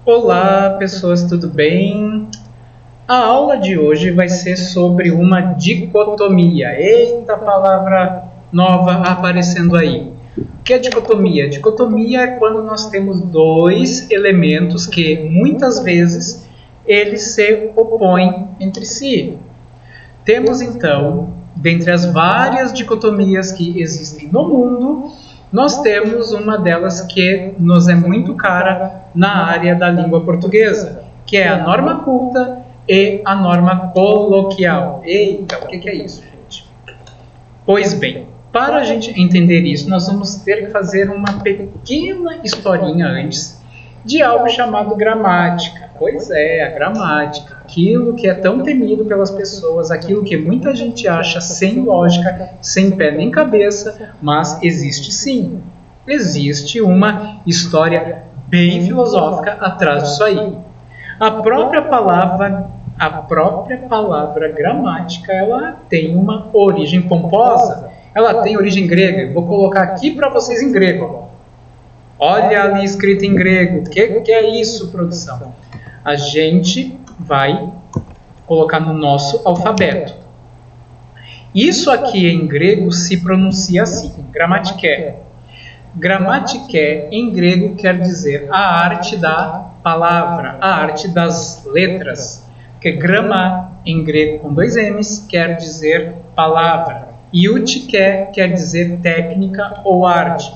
Olá, pessoas, tudo bem? A aula de hoje vai ser sobre uma dicotomia. Eita, palavra nova aparecendo aí. O que é dicotomia? Dicotomia é quando nós temos dois elementos que muitas vezes eles se opõem entre si. Temos então, dentre as várias dicotomias que existem no mundo, nós temos uma delas que nos é muito cara na área da língua portuguesa, que é a norma culta e a norma coloquial. Eita, o que é isso, gente? Pois bem, para a gente entender isso, nós vamos ter que fazer uma pequena historinha antes de algo chamado gramática. Pois é, a gramática, aquilo que é tão temido pelas pessoas, aquilo que muita gente acha sem lógica, sem pé nem cabeça, mas existe sim. Existe uma história bem filosófica atrás disso aí. A própria palavra gramática, ela tem uma origem pomposa, ela tem origem grega. Vou colocar aqui para vocês em grego. Olha ali escrito em grego. O que é isso, produção? A gente vai colocar no nosso alfabeto. Isso aqui em grego se pronuncia assim, gramatiké. Gramatiké em grego quer dizer a arte da palavra, a arte das letras. Porque grama em grego com dois M's quer dizer palavra. E utiké quer dizer técnica ou arte.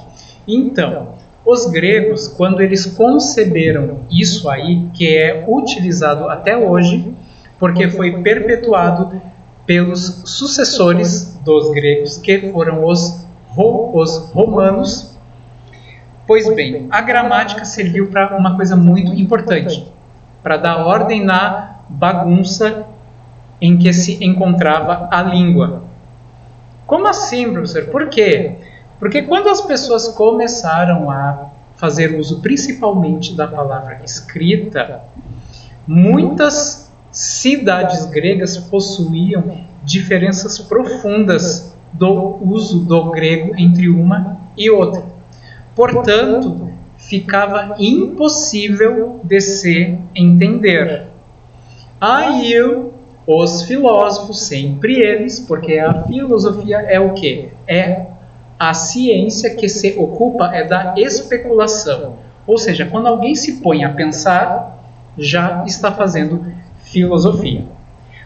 Então, os gregos, quando eles conceberam isso aí, que é utilizado até hoje, porque foi perpetuado pelos sucessores dos gregos, que foram os romanos. Pois bem, a gramática serviu para uma coisa muito importante, para dar ordem na bagunça em que se encontrava a língua. Como assim, professor? Por quê? Porque quando as pessoas começaram a fazer uso principalmente da palavra escrita, muitas cidades gregas possuíam diferenças profundas do uso do grego entre uma e outra. Portanto, ficava impossível de se entender. Aí os filósofos, sempre eles, porque a filosofia é o quê? É a ciência que se ocupa é da especulação. Ou seja, quando alguém se põe a pensar, já está fazendo filosofia.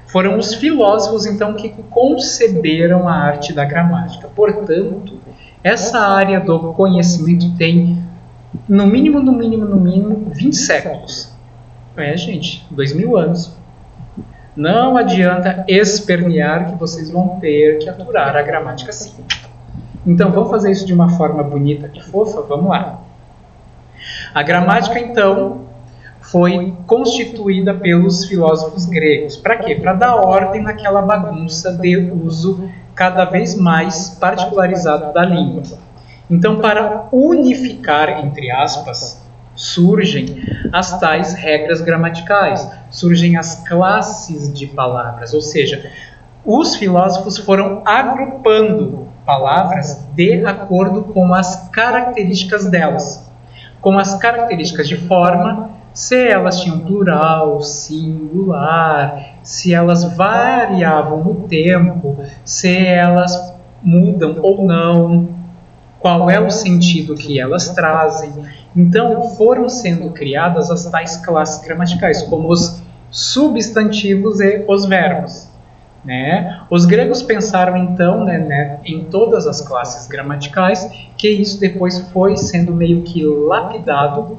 Foram os filósofos, então, que conceberam a arte da gramática. Portanto, essa área do conhecimento tem, no mínimo, 20 séculos. Gente, 2000 anos. Não adianta espernear que vocês vão ter que aturar a gramática sim. Então, vamos fazer isso de uma forma bonita e fofa? Vamos lá. A gramática, então, foi constituída pelos filósofos gregos. Para quê? Para dar ordem naquela bagunça de uso cada vez mais particularizado da língua. Então, para unificar, entre aspas, surgem as tais regras gramaticais, surgem as classes de palavras, ou seja, os filósofos foram agrupando palavras de acordo com as características delas, com as características de forma, se elas tinham plural, singular, se elas variavam no tempo, se elas mudam ou não, qual é o sentido que elas trazem. Então, foram sendo criadas as tais classes gramaticais, como os substantivos e os verbos. Os gregos pensaram então em todas as classes gramaticais, que isso depois foi sendo meio que lapidado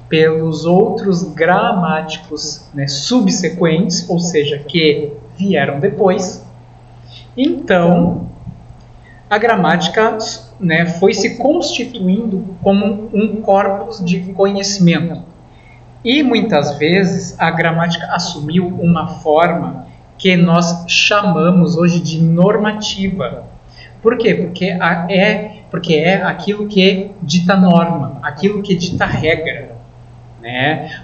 pelos outros gramáticos subsequentes, ou seja, que vieram depois. Então, a gramática foi se constituindo como um corpus de conhecimento. E muitas vezes a gramática assumiu uma forma que nós chamamos hoje de normativa. Por quê? Porque é aquilo que dita norma, aquilo que dita regra.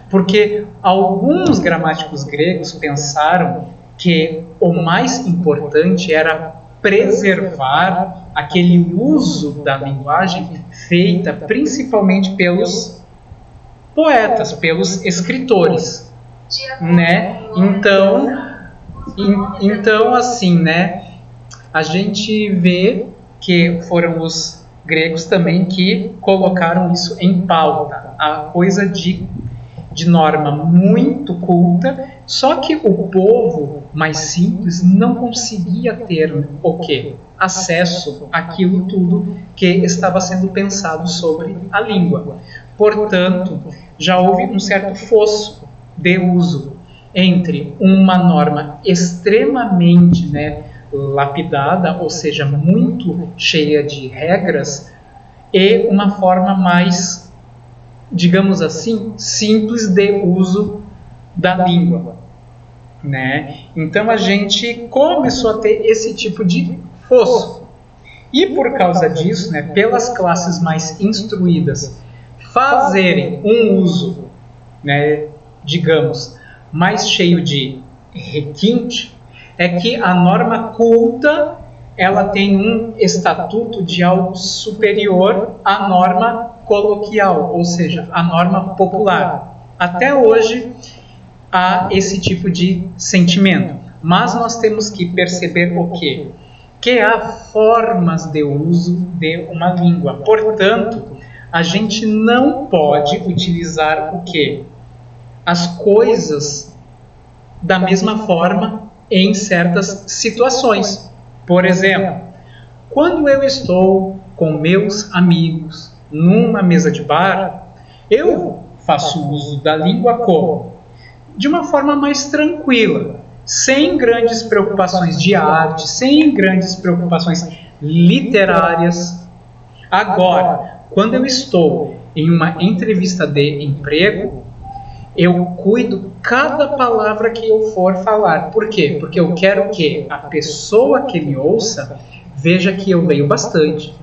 Porque alguns gramáticos gregos pensaram que o mais importante era preservar aquele uso da linguagem feita principalmente pelos poetas, pelos escritores, né? Então assim, né? A gente vê que foram os gregos também que colocaram isso em pauta, a coisa de norma muito culta, só que o povo mais simples não conseguia ter o quê? Acesso àquilo tudo que estava sendo pensado sobre a língua. Portanto, já houve um certo fosso de uso entre uma norma extremamente, né, lapidada, ou seja, muito cheia de regras, e uma forma mais, digamos assim, simples de uso da língua, né? Então a gente começou a ter esse tipo de fosso. E por causa disso, né, pelas classes mais instruídas fazerem um uso, né, digamos, mais cheio de requinte, é que a norma culta ela tem um estatuto de algo superior à norma coloquial, ou seja, à norma popular. Até hoje há esse tipo de sentimento, mas nós temos que perceber o quê? Que há formas de uso de uma língua. Portanto, a gente não pode utilizar o quê? As coisas da mesma forma em certas situações. Por exemplo, quando eu estou com meus amigos numa mesa de bar, eu faço uso da língua como? De uma forma mais tranquila, sem grandes preocupações de arte, sem grandes preocupações literárias. Agora, quando eu estou em uma entrevista de emprego, eu cuido cada palavra que eu for falar. Por quê? Porque eu quero que a pessoa que me ouça veja que eu leio bastante,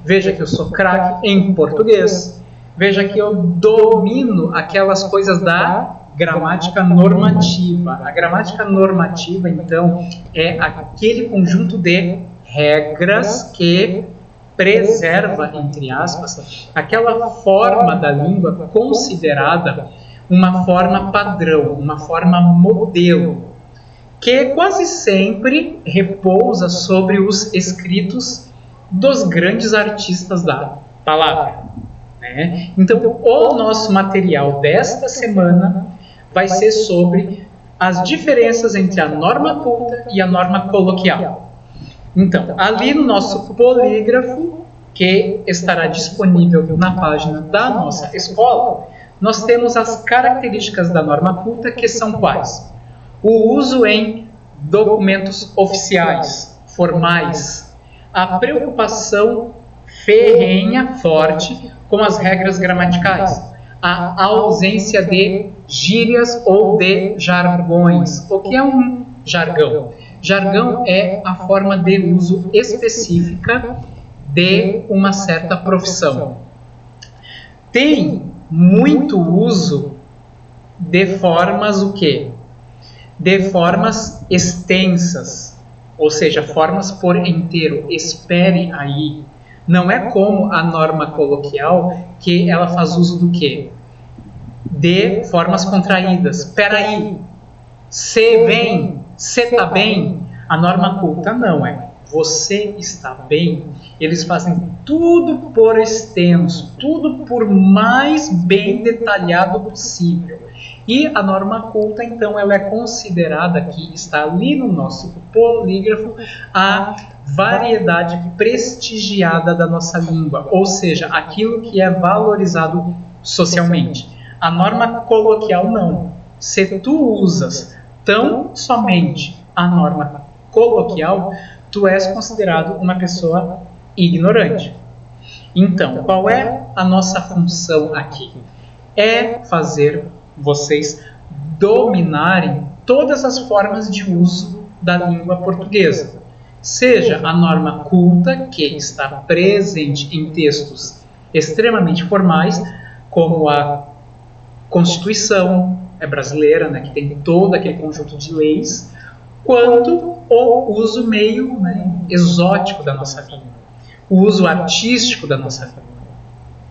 veja que eu sou craque em português, veja que eu domino aquelas coisas da gramática normativa. A gramática normativa, então, é aquele conjunto de regras que preserva, entre aspas, aquela forma da língua considerada uma forma padrão, uma forma modelo, que quase sempre repousa sobre os escritos dos grandes artistas da palavra, né? Então, o nosso material desta semana vai ser sobre as diferenças entre a norma culta e a norma coloquial. Então, ali no nosso polígrafo, que estará disponível na página da nossa escola, nós temos as características da norma culta, que são quais? O uso em documentos oficiais, formais, a preocupação ferrenha, forte, com as regras gramaticais, a ausência de gírias ou de jargões. O que é um jargão? Jargão é a forma de uso específica de uma certa profissão. Tem muito uso de formas o quê? De formas extensas, ou seja, formas por inteiro. Espere aí. Não é como a norma coloquial que ela faz uso do quê? De formas contraídas. Espera aí. Cê vem, cê tá bem. A norma culta não é. Você está bem. Eles fazem tudo por extenso, tudo por mais bem detalhado possível. E a norma culta, então, ela é considerada, que está ali no nosso polígrafo, a variedade prestigiada da nossa língua, ou seja, aquilo que é valorizado socialmente. A norma coloquial não. Se tu usas tão somente a norma coloquial, tu és considerado uma pessoa ignorante. Então, qual é a nossa função aqui? É fazer vocês dominarem todas as formas de uso da língua portuguesa. Seja a norma culta, que está presente em textos extremamente formais, como a Constituição brasileira, né, que tem todo aquele conjunto de leis, quanto o uso meio exótico da nossa língua, o uso artístico da nossa língua.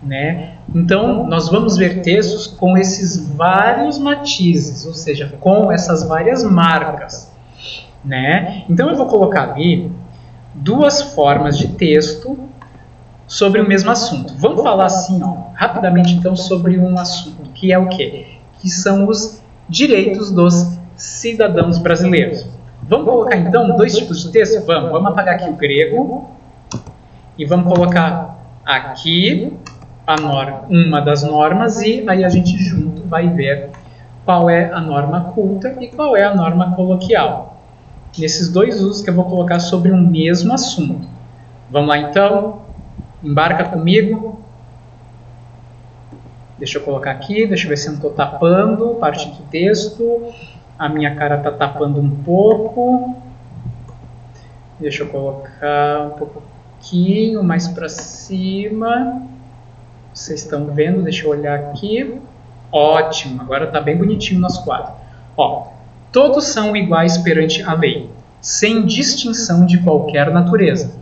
né? Então, nós vamos ver textos com esses vários matizes, ou seja, com essas várias marcas, né? Então, eu vou colocar ali duas formas de texto sobre o mesmo assunto. Vamos falar assim, rapidamente, então, sobre um assunto, que é o quê? Que são os direitos dos cidadãos brasileiros. Vamos colocar, então, dois tipos de texto? Vamos apagar aqui o grego e vamos colocar aqui uma das normas e aí a gente junto vai ver qual é a norma culta e qual é a norma coloquial. Nesses dois usos que eu vou colocar sobre um mesmo assunto. Vamos lá, então? Embarca comigo. Deixa eu colocar aqui, deixa eu ver se eu não estou tapando parte do texto. A minha cara está tapando um pouco. Deixa eu colocar um pouquinho mais para cima. Vocês estão vendo? Deixa eu olhar aqui. Ótimo, agora está bem bonitinho o nosso quadro. Ó, todos são iguais perante a lei, sem distinção de qualquer natureza,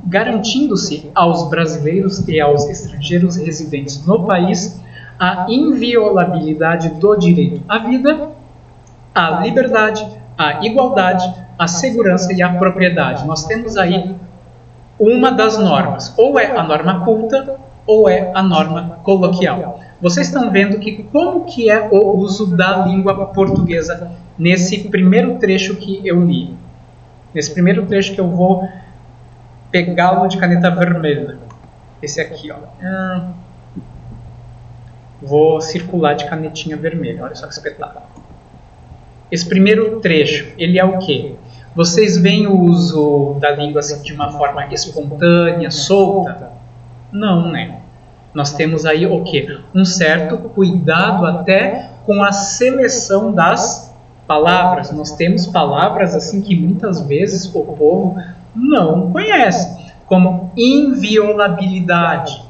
garantindo-se aos brasileiros e aos estrangeiros residentes no país a inviolabilidade do direito à vida, à liberdade, à igualdade, à segurança e à propriedade. Nós temos aí uma das normas, ou é a norma culta ou é a norma coloquial. Vocês estão vendo que como que é o uso da língua portuguesa nesse primeiro trecho que eu li. Nesse primeiro trecho que eu vou pegá-lo de caneta vermelha. Esse aqui, ó. Vou circular de canetinha vermelha. Olha só que espetáculo. Esse primeiro trecho, ele é o quê? Vocês veem o uso da língua assim, de uma forma espontânea, solta? Não, né? Nós temos aí o quê? Um certo cuidado até com a seleção das palavras. Nós temos palavras assim que muitas vezes o povo não conhece, como inviolabilidade,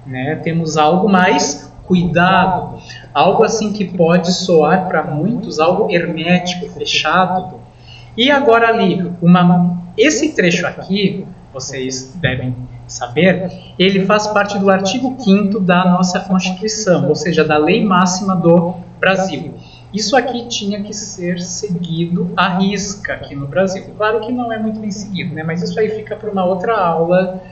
né? Temos algo mais cuidado, algo assim que pode soar para muitos algo hermético, fechado. E agora ali, esse trecho aqui, vocês devem saber, ele faz parte do artigo 5º da nossa Constituição, ou seja, da lei máxima do Brasil. Isso aqui tinha que ser seguido à risca aqui no Brasil. Claro que não é muito bem seguido, né? Mas isso aí fica para uma outra aula,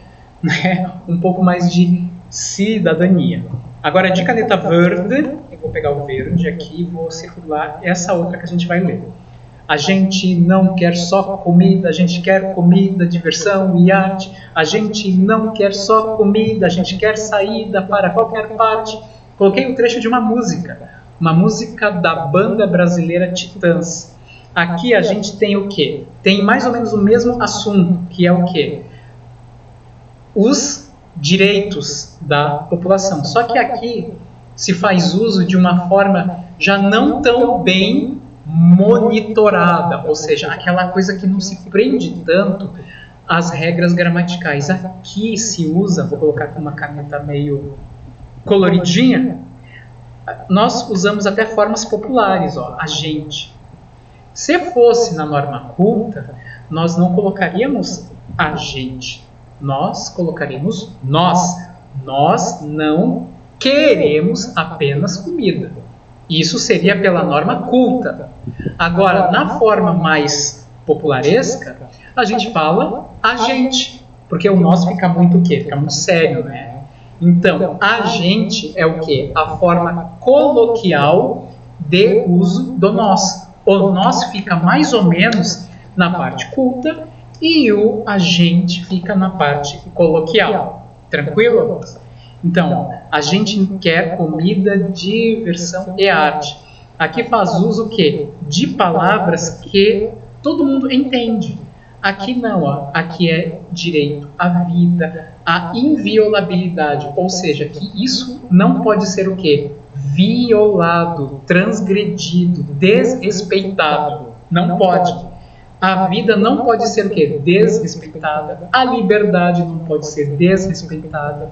né? Um pouco mais de cidadania. Agora, de caneta verde, eu vou pegar o verde aqui e vou circular essa outra que a gente vai ler. A gente não quer só comida, a gente quer comida, diversão e arte. A gente não quer só comida, a gente quer saída para qualquer parte. Coloquei um trecho de uma música da banda brasileira Titãs. Aqui a gente tem o quê? Tem mais ou menos o mesmo assunto, que é o quê? Os direitos da população. Só que aqui se faz uso de uma forma já não tão bem monitorada, ou seja, aquela coisa que não se prende tanto às regras gramaticais. Aqui se usa, vou colocar aqui uma caneta meio coloridinha, nós usamos até formas populares, ó, a gente. Se fosse na norma culta, nós não colocaríamos a gente, nós colocaríamos nós. Nós não queremos apenas comida. Isso seria pela norma culta. Agora, na forma mais popularesca, a gente fala a gente, porque o nós fica muito o quê? Fica muito sério, né? Então, a gente é o quê? A forma coloquial de uso do nós. O nós fica mais ou menos na parte culta e o a gente fica na parte coloquial. Tranquilo? Então, a gente quer comida, diversão e arte. Aqui faz uso o quê? De palavras que todo mundo entende. Aqui não, ó. Aqui é direito à vida, à inviolabilidade, ou seja, que isso não pode ser o quê? Violado, transgredido, desrespeitado. Não pode. A vida não pode ser o quê? Desrespeitada. A liberdade não pode ser desrespeitada.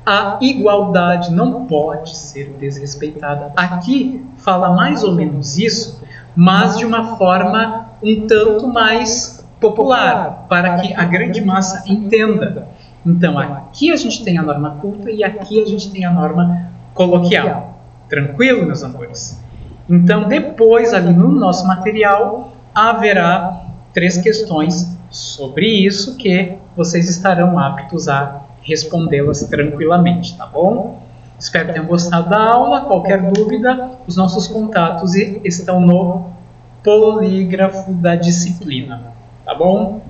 A igualdade não pode ser desrespeitada. Aqui fala mais ou menos isso, mas de uma forma um tanto mais popular, para que a grande massa entenda. Então, aqui a gente tem a norma culta e aqui a gente tem a norma coloquial. Tranquilo, meus amores? Então, depois, ali no nosso material, haverá 3 questões sobre isso que vocês estarão aptos a respondê-las tranquilamente, tá bom? Espero que tenham gostado da aula. Qualquer dúvida, os nossos contatos estão no polígrafo da disciplina, tá bom?